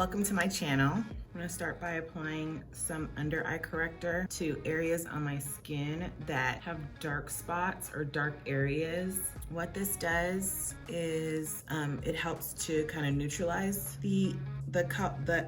Welcome to my channel. I'm gonna start by applying some under eye corrector to areas on my skin that have dark spots or dark areas. What this does is it helps to kind of neutralize the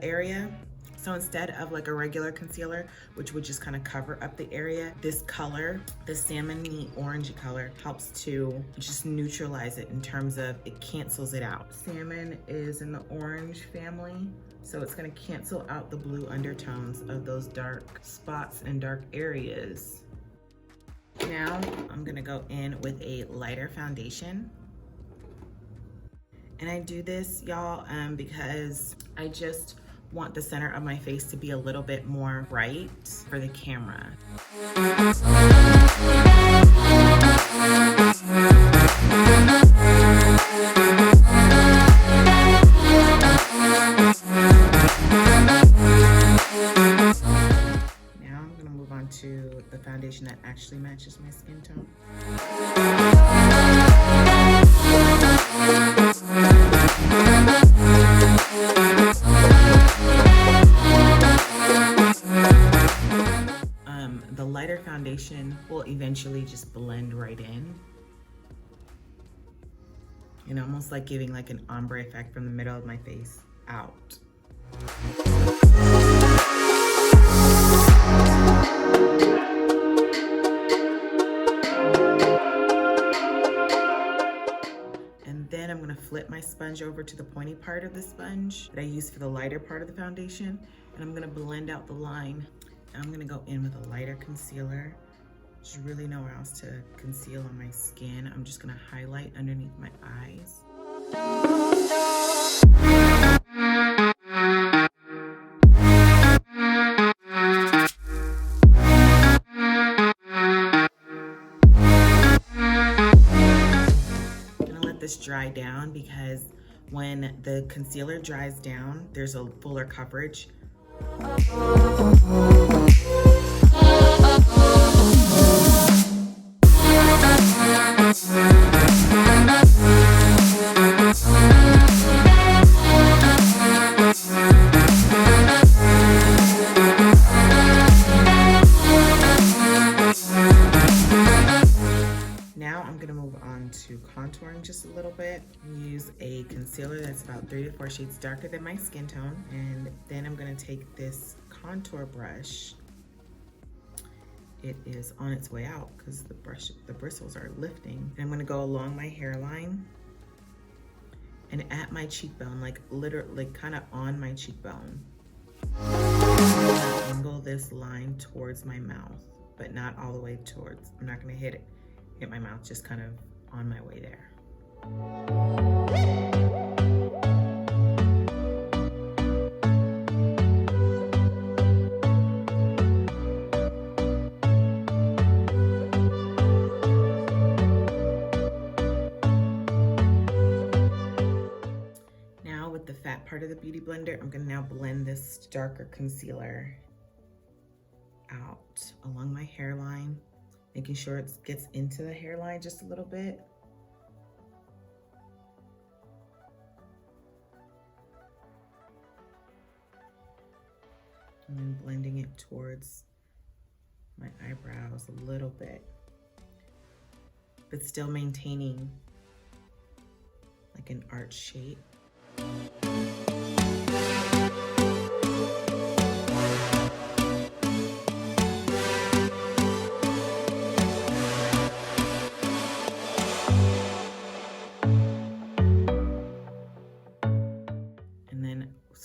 area. So instead of like a regular concealer, which would just kind of cover up the area, this color, the salmony orangey color, helps to just neutralize it in terms of it cancels it out. Salmon is in the orange family, so it's gonna cancel out the blue undertones of those dark spots and dark areas. Now I'm gonna go in with a lighter foundation. And I do this, y'all, because I just want the center of my face to be a little bit more bright for the camera. Now I'm gonna move on to the foundation that actually matches my skin tone. The lighter foundation will eventually just blend right in, and almost like giving like an ombre effect from the middle of my face out. And then I'm gonna flip my sponge over to the pointy part of the sponge that I use for the lighter part of the foundation, and I'm gonna blend out the line. I'm gonna go in with a lighter concealer. There's really nowhere else to conceal on my skin. I'm just gonna highlight underneath my eyes. I'm gonna let this dry down because when the concealer dries down, there's a fuller coverage. Now I'm gonna move on to contouring just a little bit. Use a concealer that's about 3 to 4 shades darker than my skin tone, and then I'm gonna take this contour brush. It is on its way out because the bristles are lifting. And I'm gonna go along my hairline and at my cheekbone, like literally kind of on my cheekbone. I'm gonna angle this line towards my mouth, but not all the way towards. I'm not gonna hit my mouth, just kind of on my way there. Now with the fat part of the Beauty Blender, I'm gonna now blend this darker concealer out along my hairline, making sure it gets into the hairline just a little bit. And then blending it towards my eyebrows a little bit, but still maintaining like an arch shape.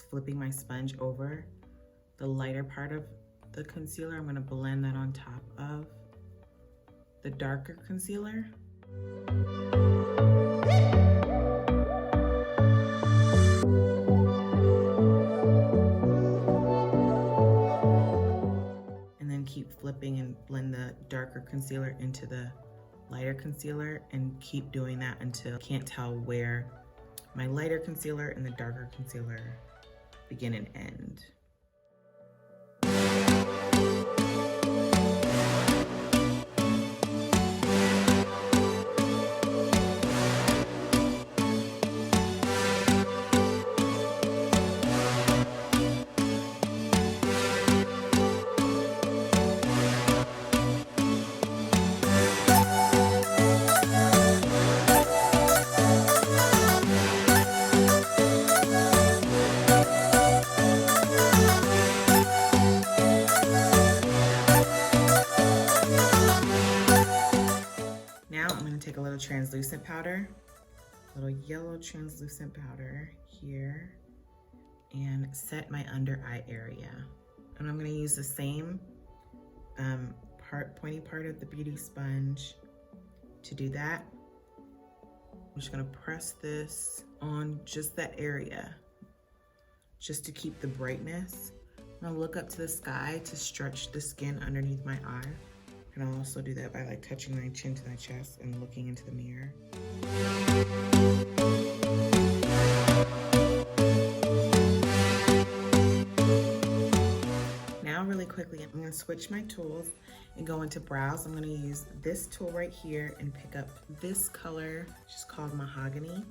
Flipping my sponge over the lighter part of the concealer, I'm gonna blend that on top of the darker concealer. And then keep flipping and blend the darker concealer into the lighter concealer, and keep doing that until I can't tell where my lighter concealer and the darker concealer begin and end. translucent powder, little yellow translucent powder here, and set my under eye area. And I'm gonna use the same pointy part of the beauty sponge to do that. I'm just gonna press this on just that area, just to keep the brightness. I'm gonna look up to the sky to stretch the skin underneath my eye. And I'll also do that by like touching my chin to my chest and looking into the mirror. Now really quickly, I'm gonna switch my tools and go into brows. I'm gonna use this tool right here and pick up this color, which is called Mahogany.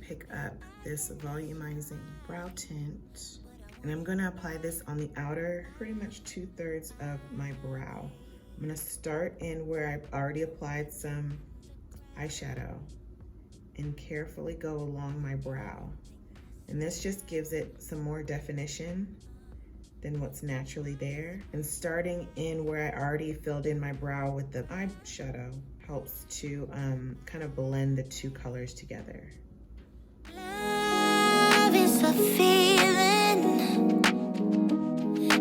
Pick up this Volumizing brow tint, and I'm gonna apply this on the outer, pretty much 2/3 of my brow. I'm gonna start in where I've already applied some eyeshadow and carefully go along my brow. And this just gives it some more definition than what's naturally there. And starting in where I already filled in my brow with the eyeshadow helps to kind of blend the two colors together. Love is a feeling,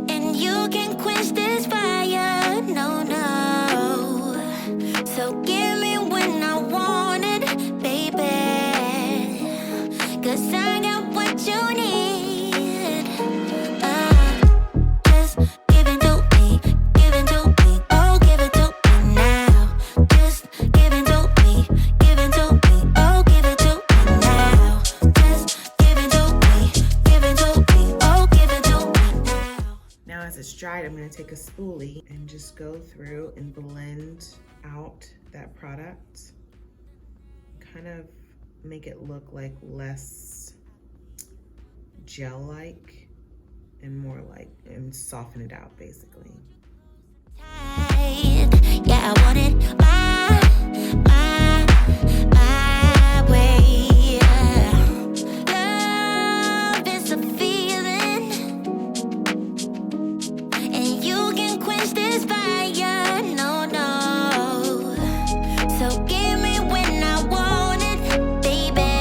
and you can quench this fire, no, no. So give me when I want it, baby, 'cause I got what you need. Just give it to me, oh, give it to me now. Just give it to me, oh, give it to me now. Now as it's dried, I'm going to take a spoolie and just go through and blend out that product. Kind of make it look like less gel-like and more like, and soften it out basically. Yeah, I want it my way. Love is a feeling, and you can quench this fire, no, no. So give me when I want it, baby,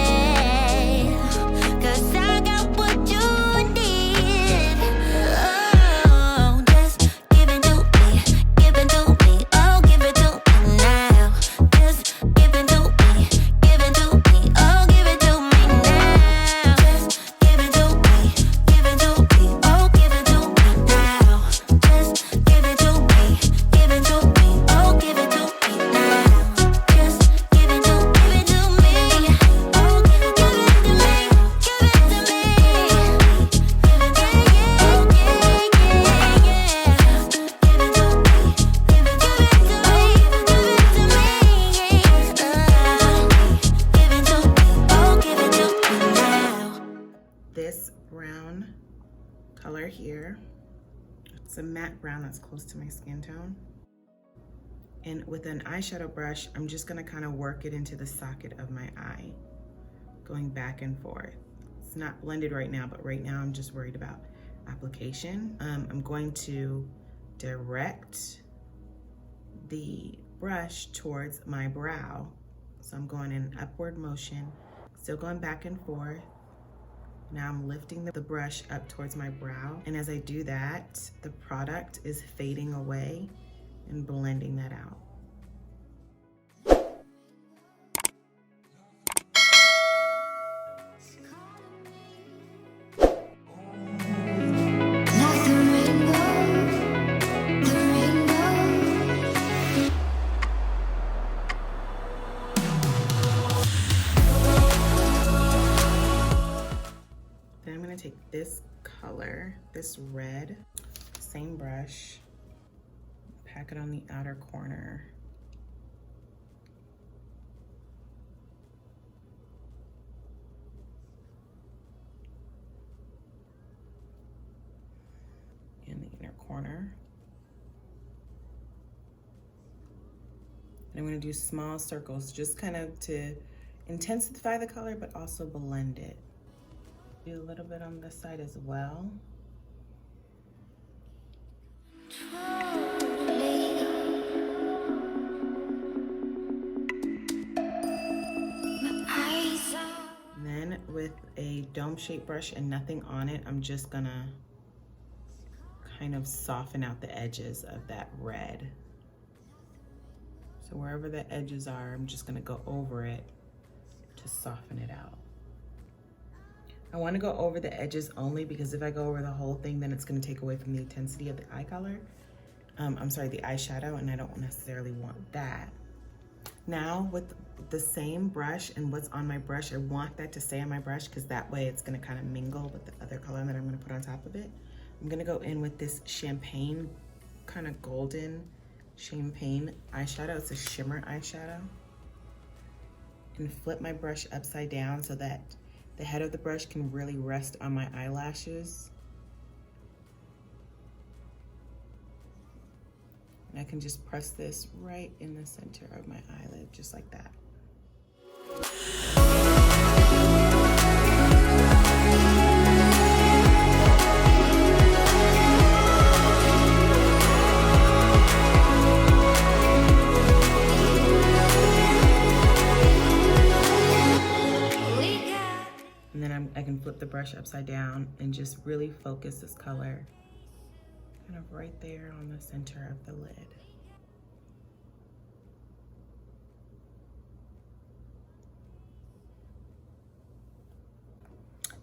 'cause I got what you need. Oh, just give it to me, oh, give it to me now. Just give it to me, oh, give it to me now. Just give it to me, oh, give it to me now. Just give it to me, oh, give it to me now. Just give it to me, oh, give it to me, give it to me. This brown color here, it's a matte brown that's close to my skin tone. And with an eyeshadow brush, I'm just gonna kind of work it into the socket of my eye, going back and forth. It's not blended right now, but right now I'm just worried about application. I'm going to direct the brush towards my brow. So I'm going in an upward motion, still going back and forth. Now I'm lifting the brush up towards my brow. And as I do that, the product is fading away and blending that out. Then I'm gonna take this color, this red, same brush, pack it on the outer corner. In the inner corner. And I'm gonna do small circles, just kind of to intensify the color, but also blend it. Do a little bit on this side as well. And then with a dome-shaped brush and nothing on it, I'm just gonna kind of soften out the edges of that red. So wherever the edges are, I'm just gonna go over it to soften it out. I wanna go over the edges only because if I go over the whole thing, then it's gonna take away from the intensity of the eye color. I'm sorry, the eyeshadow, and I don't necessarily want that. Now with the same brush and what's on my brush, I want that to stay on my brush because that way it's gonna kind of mingle with the other color that I'm gonna put on top of it. I'm gonna go in with this champagne, kind of golden champagne eyeshadow. It's a shimmer eyeshadow. And flip my brush upside down so that the head of the brush can really rest on my eyelashes. And I can just press this right in the center of my eyelid, just like that. And then I can flip the brush upside down and just really focus this color kind of right there on the center of the lid.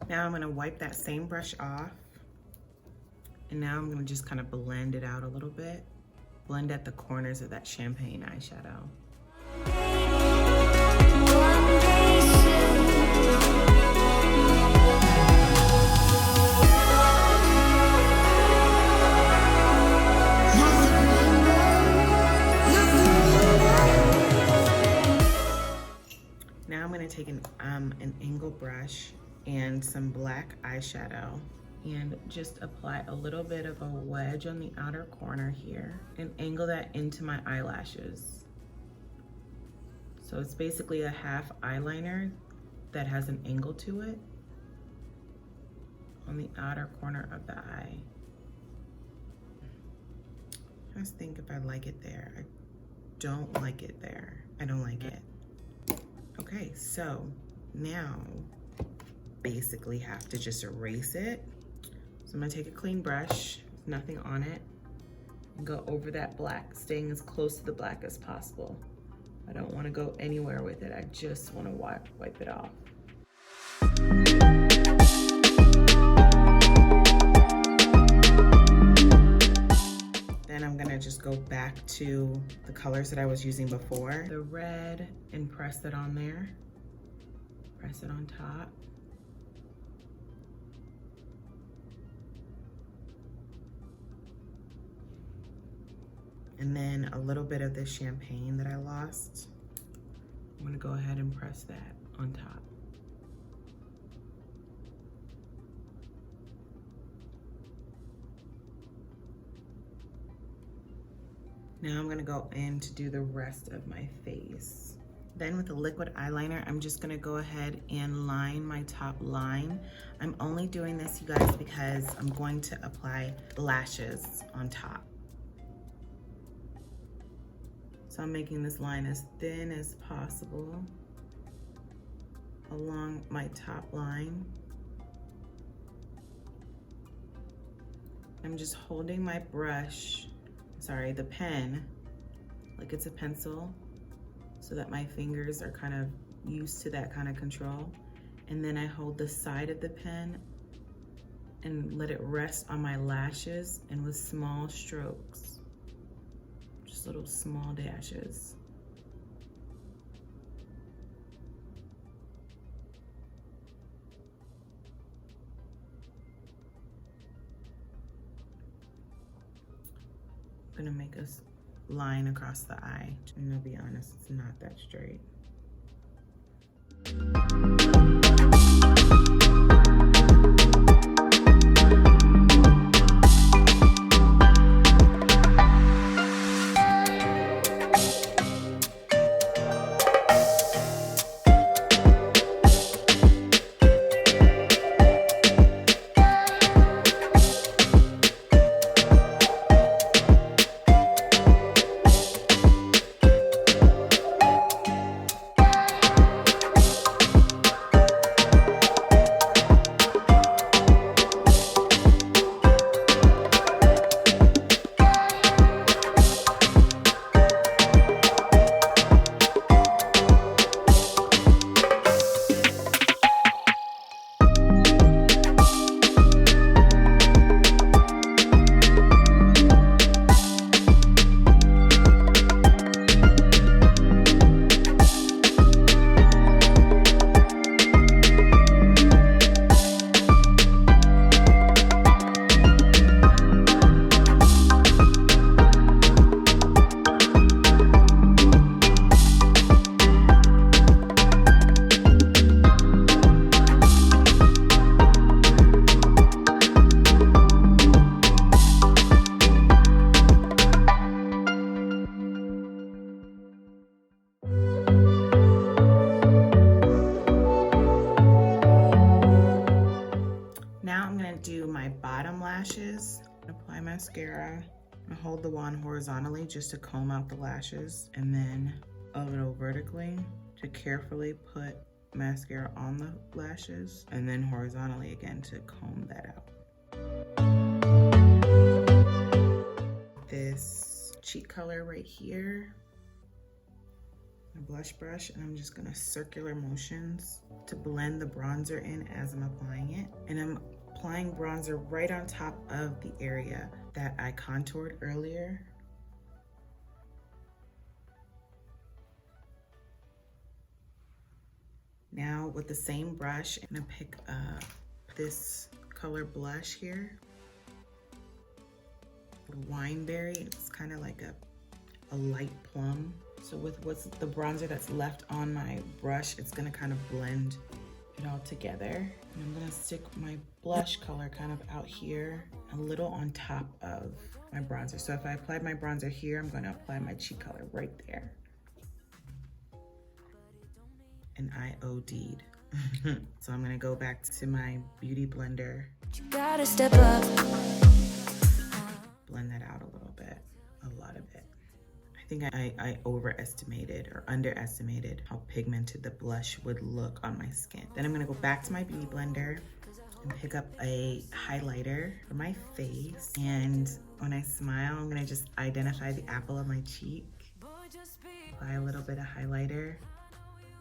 Now I'm gonna wipe that same brush off. And now I'm gonna just kind of blend it out a little bit. Blend at the corners of that champagne eyeshadow. Now I'm gonna take an angle brush and some black eyeshadow and just apply a little bit of a wedge on the outer corner here and angle that into my eyelashes. So it's basically a half eyeliner that has an angle to it on the outer corner of the eye. I just think if I like it there. I don't like it there. I don't like it. Okay, so now basically have to just erase it. So I'm gonna take a clean brush, nothing on it, and go over that black, staying as close to the black as possible. I don't wanna go anywhere with it. I just wanna wipe it off. Then I'm gonna just go back to the colors that I was using before. The red, and press it on there. Press it on top. And then a little bit of the champagne that I lost. I'm gonna go ahead and press that on top. Now I'm gonna go in to do the rest of my face. Then with a liquid eyeliner, I'm just gonna go ahead and line my top line. I'm only doing this, you guys, because I'm going to apply lashes on top. So I'm making this line as thin as possible along my top line. I'm just holding my brush, sorry, the pen, like it's a pencil, so that my fingers are kind of used to that kind of control. And then I hold the side of the pen and let it rest on my lashes, and with small strokes. Just little small dashes. I'm gonna make a line across the eye. And to be honest, it's not that straight. Apply mascara. I hold the wand horizontally just to comb out the lashes, and then a little vertically to carefully put mascara on the lashes, and then horizontally again to comb that out. This cheek color right here, a blush brush, and I'm just gonna circular motions to blend the bronzer in as I'm applying it. And I'm applying bronzer right on top of the area that I contoured earlier. Now with the same brush, I'm gonna pick up this color blush here, Wineberry. It's kind of like a light plum. So with the bronzer that's left on my brush, it's gonna kind of blend it all together. And I'm gonna stick my blush color kind of out here, a little on top of my bronzer. So if I applied my bronzer here, I'm gonna apply my cheek color right there. And I OD'd. So I'm gonna go back to my beauty blender. You gotta step up. Blend that out a little bit, a lot of it. I think I overestimated or underestimated how pigmented the blush would look on my skin. Then I'm gonna go back to my beauty blender and pick up a highlighter for my face. And when I smile, I'm gonna just identify the apple of my cheek. Apply a little bit of highlighter,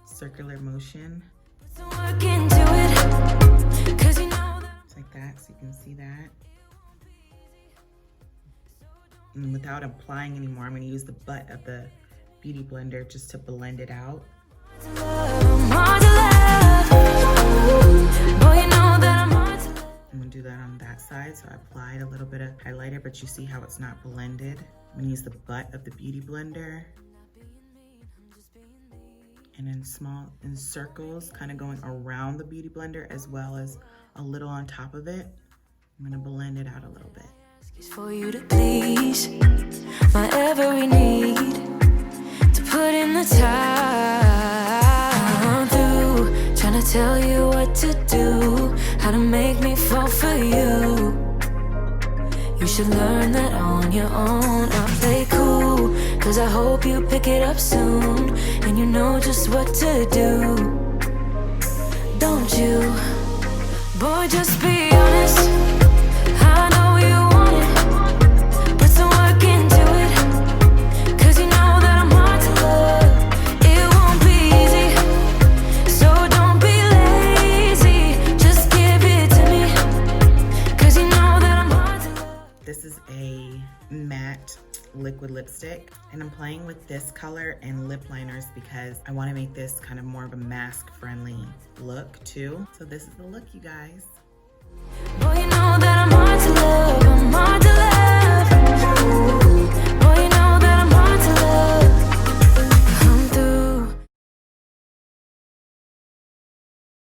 circular motion. Just like that, so you can see that. And without applying anymore, I'm gonna use the butt of the beauty blender just to blend it out. I'm gonna do that on that side. So I applied a little bit of highlighter, but you see how it's not blended. I'm gonna use the butt of the beauty blender. And in circles, kind of going around the beauty blender as well as a little on top of it. I'm gonna blend it out a little bit. It's for you to please my every need, to put in the time through, trying to tell you what to do, how to make me fall for you. You should learn that on your own. I play cool, cause I hope you pick it up soon, and you know just what to do. Don't you? Boy, just be honest. I know you want it. Put some work into it, cause you know that I'm hard to love. It won't be easy, so don't be lazy. Just give it to me, cause you know that I'm hard to love. This is a matte liquid lipstick, and I'm playing with this color and lip liners because I want to make this kind of more of a mask friendly look too. So this is the look, you guys. Boy,